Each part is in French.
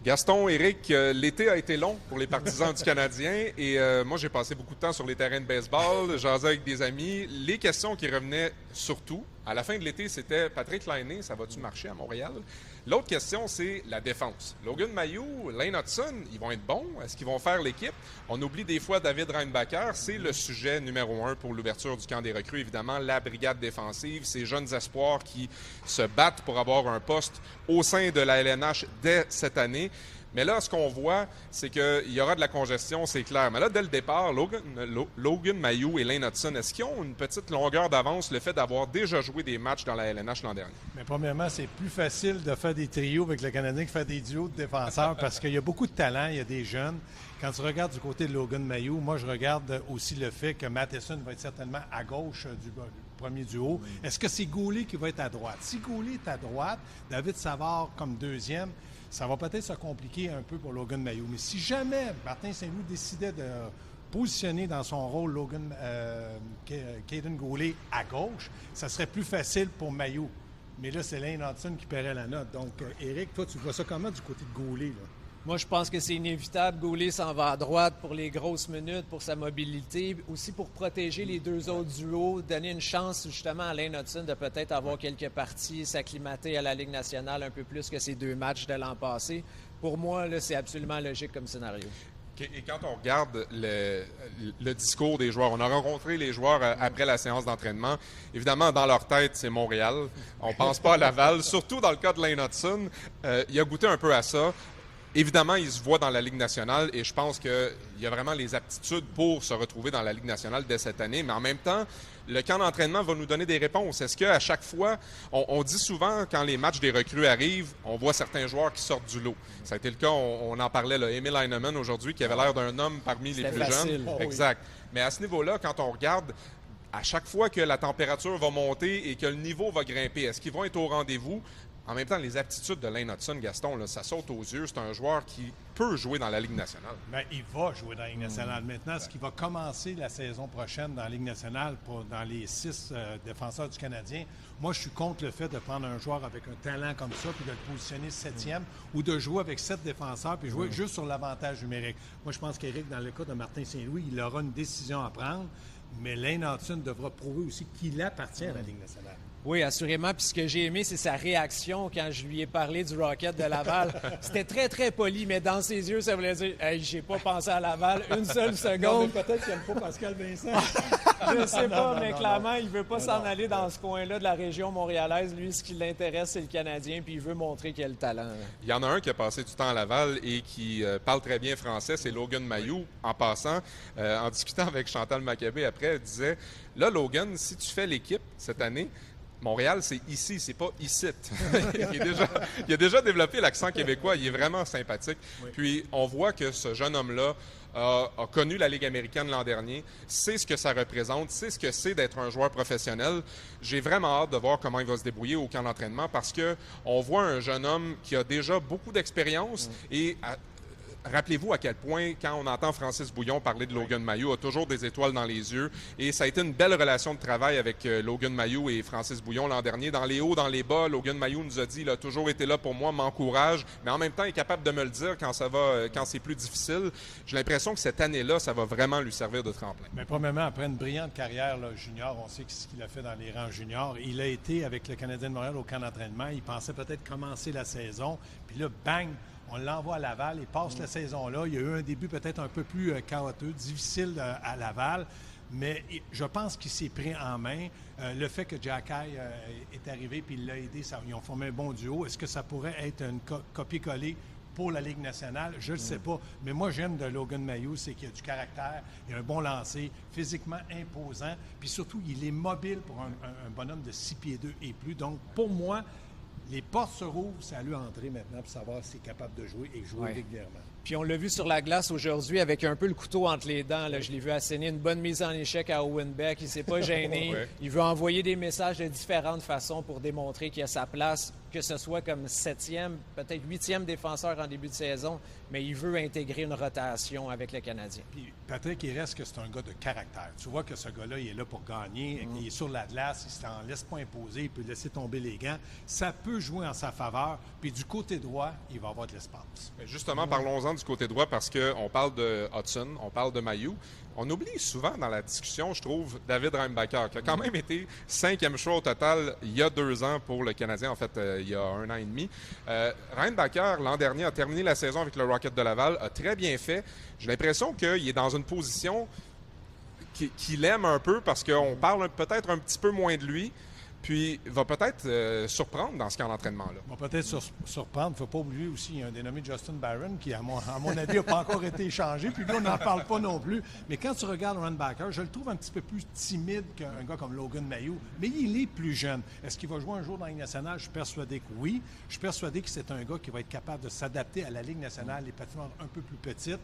Gaston, Éric, l'été a été long pour les partisans du Canadien et moi, j'ai passé beaucoup de temps sur les terrains de baseball, jasé avec des amis. Les questions qui revenaient surtout, à la fin de l'été, c'était Patrick Laine, ça va-tu marcher à Montréal? L'autre question, c'est la défense. Logan Mailloux, Lane Hudson, ils vont être bons? Est-ce qu'ils vont faire l'équipe? On oublie des fois David Reinbacher. C'est le sujet numéro 1 pour l'ouverture du camp des recrues. Évidemment, la brigade défensive, ces jeunes espoirs qui se battent pour avoir un poste au sein de la LNH dès cette année. Mais là, ce qu'on voit, c'est qu'il y aura de la congestion, c'est clair. Mais là, dès le départ, Logan Mailloux et Lane Hudson, est-ce qu'ils ont une petite longueur d'avance, le fait d'avoir déjà joué des matchs dans la LNH l'an dernier? Mais premièrement, c'est plus facile de faire des trios avec le Canadien que de faire des duos de défenseurs parce qu'il y a beaucoup de talent, il y a des jeunes. Quand tu regardes du côté de Logan Mailloux, moi, je regarde aussi le fait que Matheson va être certainement à gauche du premier duo. Oui. Est-ce que c'est Goulet qui va être à droite? Si Goulet est à droite, David Savard comme deuxième, ça va peut-être se compliquer un peu pour Logan Mailloux. Mais si jamais Martin Saint-Louis décidait de positionner dans son rôle Caden Goulet à gauche, ça serait plus facile pour Mailloux. Mais là, c'est Lane Hudson qui paierait la note. Donc, Éric, toi, tu vois ça comment du côté de Goulet, là? Moi, je pense que c'est inévitable. Goulet s'en va à droite pour les grosses minutes, pour sa mobilité, aussi pour protéger les deux autres duos, donner une chance justement à Lane Hudson de peut-être avoir quelques parties, s'acclimater à la Ligue nationale un peu plus que ces 2 matchs de l'an passé. Pour moi, là, c'est absolument logique comme scénario. Et quand on regarde le discours des joueurs, on a rencontré les joueurs après la séance d'entraînement. Évidemment, dans leur tête, c'est Montréal. On ne pense pas à Laval. Surtout dans le cas de Lane Hudson, il a goûté un peu à ça. Évidemment, il se voit dans la Ligue nationale et je pense qu'il y a vraiment les aptitudes pour se retrouver dans la Ligue nationale dès cette année. Mais en même temps, le camp d'entraînement va nous donner des réponses. Est-ce qu'à chaque fois, on dit souvent, quand les matchs des recrues arrivent, on voit certains joueurs qui sortent du lot. Ça a été le cas, on en parlait, là, Emil Heinemann aujourd'hui, qui avait l'air d'un homme parmi les plus jeunes. Oh, exact. Oui. Mais à ce niveau-là, quand on regarde, à chaque fois que la température va monter et que le niveau va grimper, est-ce qu'ils vont être au rendez-vous? En même temps, les aptitudes de Lane Hudson, Gaston, là, ça saute aux yeux. C'est un joueur qui peut jouer dans la Ligue nationale. Bien, il va jouer dans la Ligue nationale. Maintenant, ce qui va commencer la saison prochaine dans la Ligue nationale dans les 6 défenseurs du Canadien, moi, je suis contre le fait de prendre un joueur avec un talent comme ça puis de le positionner 7e ou de jouer avec 7 défenseurs puis jouer juste sur l'avantage numérique. Moi, je pense qu'Éric, dans le cas de Martin Saint-Louis, il aura une décision à prendre, mais Lane Hudson devra prouver aussi qu'il appartient à la Ligue nationale. Oui, assurément. Puis ce que j'ai aimé, c'est sa réaction quand je lui ai parlé du Rocket de Laval. C'était très, très poli, mais dans ses yeux, ça voulait dire « Hey, j'ai pas pensé à Laval une seule seconde. » Non, mais peut-être qu'il n'aime pas Pascal Vincent. Je sais pas, mais clairement, il veut pas s'en aller dans ce coin-là de la région montréalaise. Lui, ce qui l'intéresse, c'est le Canadien, puis il veut montrer qu'il a le talent. Il y en a un qui a passé du temps à Laval et qui parle très bien français, c'est Logan Mailloux. En passant, en discutant avec Chantal Maccabé après, elle disait « Là, Logan, si tu fais l'équipe cette année, Montréal, c'est ici, c'est pas ici. » il a déjà développé l'accent québécois. Il est vraiment sympathique. Oui. Puis, on voit que ce jeune homme-là a connu la Ligue américaine l'an dernier, sait ce que ça représente, sait ce que c'est d'être un joueur professionnel. J'ai vraiment hâte de voir comment il va se débrouiller au camp d'entraînement parce qu'on voit un jeune homme qui a déjà beaucoup d'expérience et... Rappelez-vous à quel point, quand on entend Francis Bouillon parler de Logan Mailloux, a toujours des étoiles dans les yeux. Et ça a été une belle relation de travail avec Logan Mailloux et Francis Bouillon l'an dernier. Dans les hauts, dans les bas, Logan Mailloux nous a dit, il a toujours été là pour moi, m'encourage, mais en même temps, il est capable de me le dire quand c'est plus difficile. J'ai l'impression que cette année-là, ça va vraiment lui servir de tremplin. Mais premièrement, après une brillante carrière là, junior, on sait ce qu'il a fait dans les rangs juniors. Il a été avec le Canadien de Montréal au camp d'entraînement. Il pensait peut-être commencer la saison. Puis là, bang! On l'envoie à Laval, il passe la saison-là. Il y a eu un début peut-être un peu plus chaotique, difficile à Laval, mais je pense qu'il s'est pris en main. Le fait que Jacky est arrivé et il l'a aidé, ils ont formé un bon duo. Est-ce que ça pourrait être une copier-coller pour la Ligue nationale? Je ne sais pas. Mais moi, j'aime de Logan Mailloux, c'est qu'il a du caractère, il a un bon lancer, physiquement imposant, puis surtout, il est mobile pour un bonhomme de 6 pieds 2 et plus. Donc, pour moi, les portes se rouvrent, c'est à lui entrer maintenant pour savoir s'il est capable de jouer et jouer régulièrement. Puis on l'a vu sur la glace aujourd'hui avec un peu le couteau entre les dents. Là. Je l'ai vu asséner une bonne mise en échec à Owen Beck. Il ne s'est pas gêné. Il veut envoyer des messages de différentes façons pour démontrer qu'il a sa place. que ce soit comme 7e, peut-être 8e défenseur en début de saison, mais il veut intégrer une rotation avec le Canadien. Puis Patrick, il reste que c'est un gars de caractère. Tu vois que ce gars-là, il est là pour gagner, il est sur la glace, il ne s'en laisse pas imposer, il peut laisser tomber les gants. Ça peut jouer en sa faveur. Puis du côté droit, il va avoir de l'espace. Justement, parlons-en du côté droit parce qu'on parle de Hudson, on parle de Mailloux. On oublie souvent dans la discussion, je trouve, David Reinbacher, qui a quand même été 5e choix au total il y a 2 ans pour le Canadien, en fait, il y a 1 an et demi. Reinbacher, l'an dernier, a terminé la saison avec le Rocket de Laval, a très bien fait. J'ai l'impression qu'il est dans une position qu'il aime un peu parce qu'on parle peut-être un petit peu moins de lui. Puis, il va peut-être surprendre dans ce camp d'entraînement-là. Il va peut-être surprendre. Il ne faut pas oublier aussi, il y a un dénommé Justin Barron qui, à mon avis, n'a pas encore été échangé. Puis lui, on n'en parle pas non plus. Mais quand tu regardes Reinbacher, je le trouve un petit peu plus timide qu'un gars comme Logan Mailloux. Mais il est plus jeune. Est-ce qu'il va jouer un jour dans la Ligue nationale? Je suis persuadé que oui. Je suis persuadé que c'est un gars qui va être capable de s'adapter à la Ligue nationale, les patinoires un peu plus petites.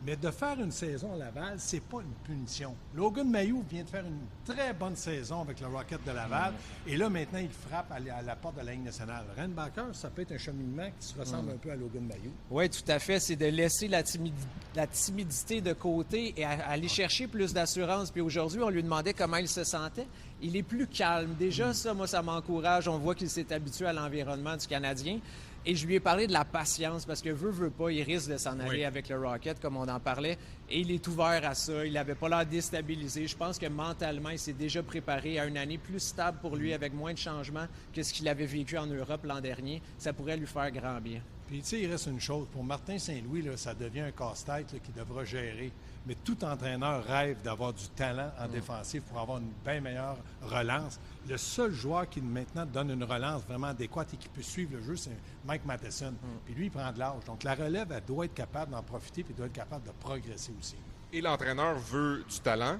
Mais de faire une saison à Laval, c'est pas une punition. Logan Mailloux vient de faire une très bonne saison avec le Rocket de Laval. Et là, maintenant, il frappe à la porte de la Ligue nationale. Reinbacher, ça peut être un cheminement qui se ressemble un peu à Logan Mailloux. Oui, tout à fait. C'est de laisser la timidité de côté et aller chercher plus d'assurance. Puis aujourd'hui, on lui demandait comment il se sentait. Il est plus calme. Déjà, ça, moi, ça m'encourage. On voit qu'il s'est habitué à l'environnement du Canadien. Et je lui ai parlé de la patience parce que veut pas, il risque de s'en aller avec le Rocket, comme on en parlait. Et il est ouvert à ça. Il n'avait pas l'air déstabilisé. Je pense que mentalement, il s'est déjà préparé à une année plus stable pour lui, avec moins de changements que ce qu'il avait vécu en Europe l'an dernier. Ça pourrait lui faire grand bien. Puis, tu sais, il reste une chose. Pour Martin Saint-Louis, là, ça devient un casse-tête qu'il devra gérer. Mais tout entraîneur rêve d'avoir du talent en défensif pour avoir une bien meilleure relance. Le seul joueur qui maintenant donne une relance vraiment adéquate et qui peut suivre le jeu, c'est Mike Matheson. Puis lui, il prend de l'âge. Donc la relève, elle doit être capable d'en profiter puis doit être capable de progresser aussi. Et l'entraîneur veut du talent.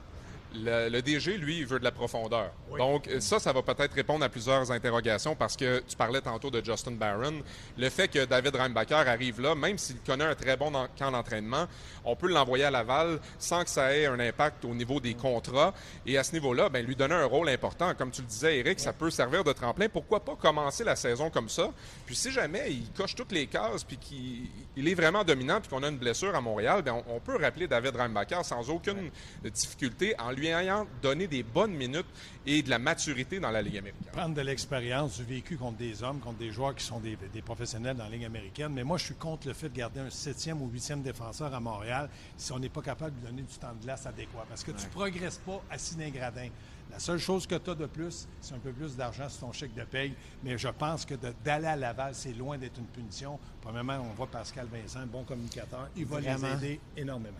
Le DG, lui, il veut de la profondeur. Oui. Donc, ça va peut-être répondre à plusieurs interrogations parce que tu parlais tantôt de Justin Barron. Le fait que David Reinbacher arrive là, même s'il connaît un très bon camp d'entraînement, on peut l'envoyer à Laval sans que ça ait un impact au niveau des contrats. Et à ce niveau-là, lui donner un rôle important. Comme tu le disais, Éric, ça peut servir de tremplin. Pourquoi pas commencer la saison comme ça? Puis si jamais il coche toutes les cases puis qu'il est vraiment dominant puis qu'on a une blessure à Montréal, on peut rappeler David Reinbacher sans aucune difficulté en lui ayant donné des bonnes minutes et de la maturité dans la Ligue américaine. Prendre de l'expérience, du vécu contre des hommes, contre des joueurs qui sont des professionnels dans la Ligue américaine. Mais moi, je suis contre le fait de garder un 7e ou 8e défenseur à Montréal si on n'est pas capable de lui donner du temps de glace adéquat. Parce que tu ne progresses pas assis d'un gradin. La seule chose que tu as de plus, c'est un peu plus d'argent sur ton chèque de paye. Mais je pense que d'aller à Laval, c'est loin d'être une punition. Premièrement, on voit Pascal Vincent, un bon communicateur. Il va les aider énormément.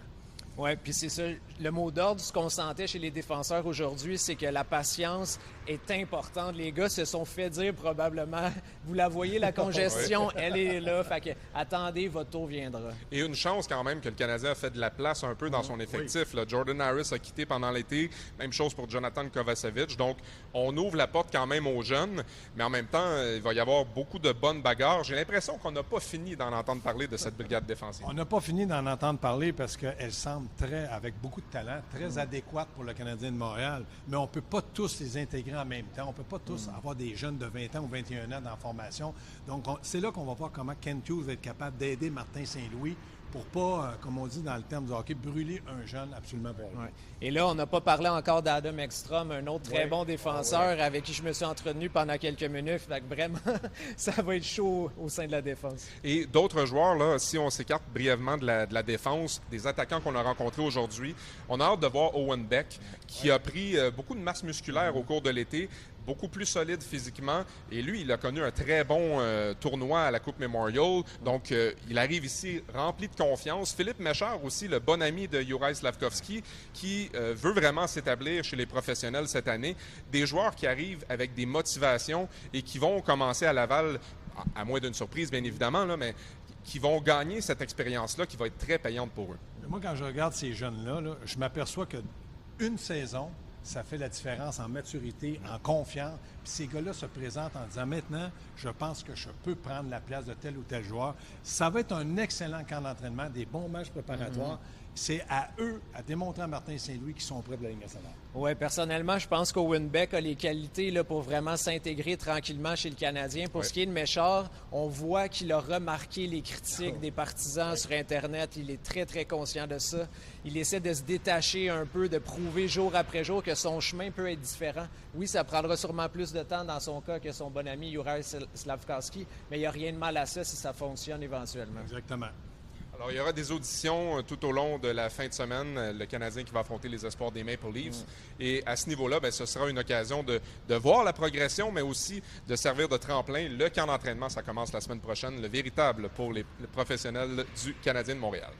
Oui, puis c'est ça. Le mot d'ordre, ce qu'on sentait chez les défenseurs aujourd'hui, c'est que la patience est importante. Les gars se sont fait dire probablement, vous la voyez, la congestion, elle est là. Fait que attendez, votre tour viendra. Et une chance quand même que le Canadien a fait de la place un peu dans son effectif. Là, Jordan Harris a quitté pendant l'été. Même chose pour Jonathan Kovacevic. Donc, on ouvre la porte quand même aux jeunes. Mais en même temps, il va y avoir beaucoup de bonnes bagarres. J'ai l'impression qu'on n'a pas fini d'en entendre parler de cette brigade défensive. On n'a pas fini d'en entendre parler parce qu'elle semble avec beaucoup de talent, très adéquate pour le Canadien de Montréal. Mais on ne peut pas tous les intégrer en même temps. On ne peut pas tous avoir des jeunes de 20 ans ou 21 ans dans la formation. Donc, c'est là qu'on va voir comment Kent Hughes va être capable d'aider Martin Saint-Louis pour pas, comme on dit dans le terme du hockey, brûler un jeune absolument pour lui. Ouais. Et là, on n'a pas parlé encore d'Adam Ekstrom, un autre très bon défenseur avec qui je me suis entretenu pendant quelques minutes. Fait que vraiment, ça va être chaud au sein de la défense. Et d'autres joueurs, là, si on s'écarte brièvement de la défense, des attaquants qu'on a rencontrés aujourd'hui, on a hâte de voir Owen Beck, qui a pris beaucoup de masse musculaire au cours de l'été, beaucoup plus solide physiquement. Et lui, il a connu un très bon tournoi à la Coupe Memorial. Donc, il arrive ici rempli de confiance. Philippe Méchard aussi, le bon ami de Juraj Slafkovský, qui veut vraiment s'établir chez les professionnels cette année. Des joueurs qui arrivent avec des motivations et qui vont commencer à Laval, à moins d'une surprise, bien évidemment, là, mais qui vont gagner cette expérience-là qui va être très payante pour eux. Moi, quand je regarde ces jeunes-là, je m'aperçois qu'une saison, ça fait la différence en maturité, en confiance. Puis ces gars-là se présentent en disant, maintenant, je pense que je peux prendre la place de tel ou tel joueur. Ça va être un excellent camp d'entraînement, des bons matchs préparatoires. c'est à eux à démontrer à Martin Saint-Louis qu'ils sont prêts pour la Ligue nationale. Oui, personnellement, je pense qu'Owen Beck a les qualités là, pour vraiment s'intégrer tranquillement chez le Canadien. Pour ce qui est de Méchard, on voit qu'il a remarqué les critiques des partisans sur Internet. Il est très, très conscient de ça. Il essaie de se détacher un peu, de prouver jour après jour que son chemin peut être différent. Oui, ça prendra sûrement plus de temps dans son cas que son bon ami Juraj Slafkovský, mais il n'y a rien de mal à ça si ça fonctionne éventuellement. Exactement. Alors, il y aura des auditions tout au long de la fin de semaine. Le Canadien qui va affronter les espoirs des Maple Leafs. Et à ce niveau-là, ce sera une occasion de voir la progression, mais aussi de servir de tremplin. Le camp d'entraînement, ça commence la semaine prochaine, le véritable pour les professionnels du Canadien de Montréal.